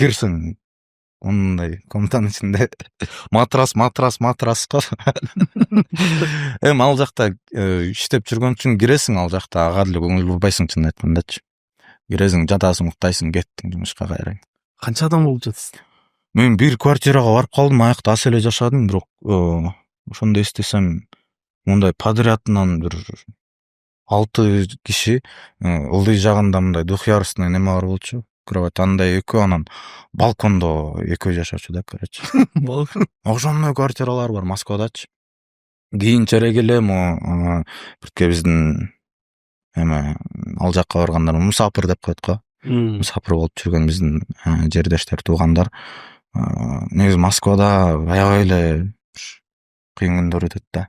кирсең ондай комнатанын ичинде матрас го. Эми ал жакта иштеп жүргөн үчүн киресиң, ал жакта ага деле көңүл бурбайсың, чын айткандачы. Киресиң, жатасың, уктайсың, кеттиң жумушка кайра. Канча адам болуп жатасыз? Мен бир квартирага барып калдым, аякта аз эле жашадым, бирок ошондо эстесем мындай подрядынан бир 6 киши ылдый жагында мындай двухъярусный неме бар болчу, кровать, андай экөө, анан балкондо экөө жашачу да, короче. Ошондой квартиралар бар Москвадачы. Кийинчерээк эле могу бирке биздин эме ал жакка баргандар мусапыр деп коет го. Мусапыр болуп жүргөн биздин жердештер, туугандар негизи Москвада аябай эле кыйын күндөр өтөт да.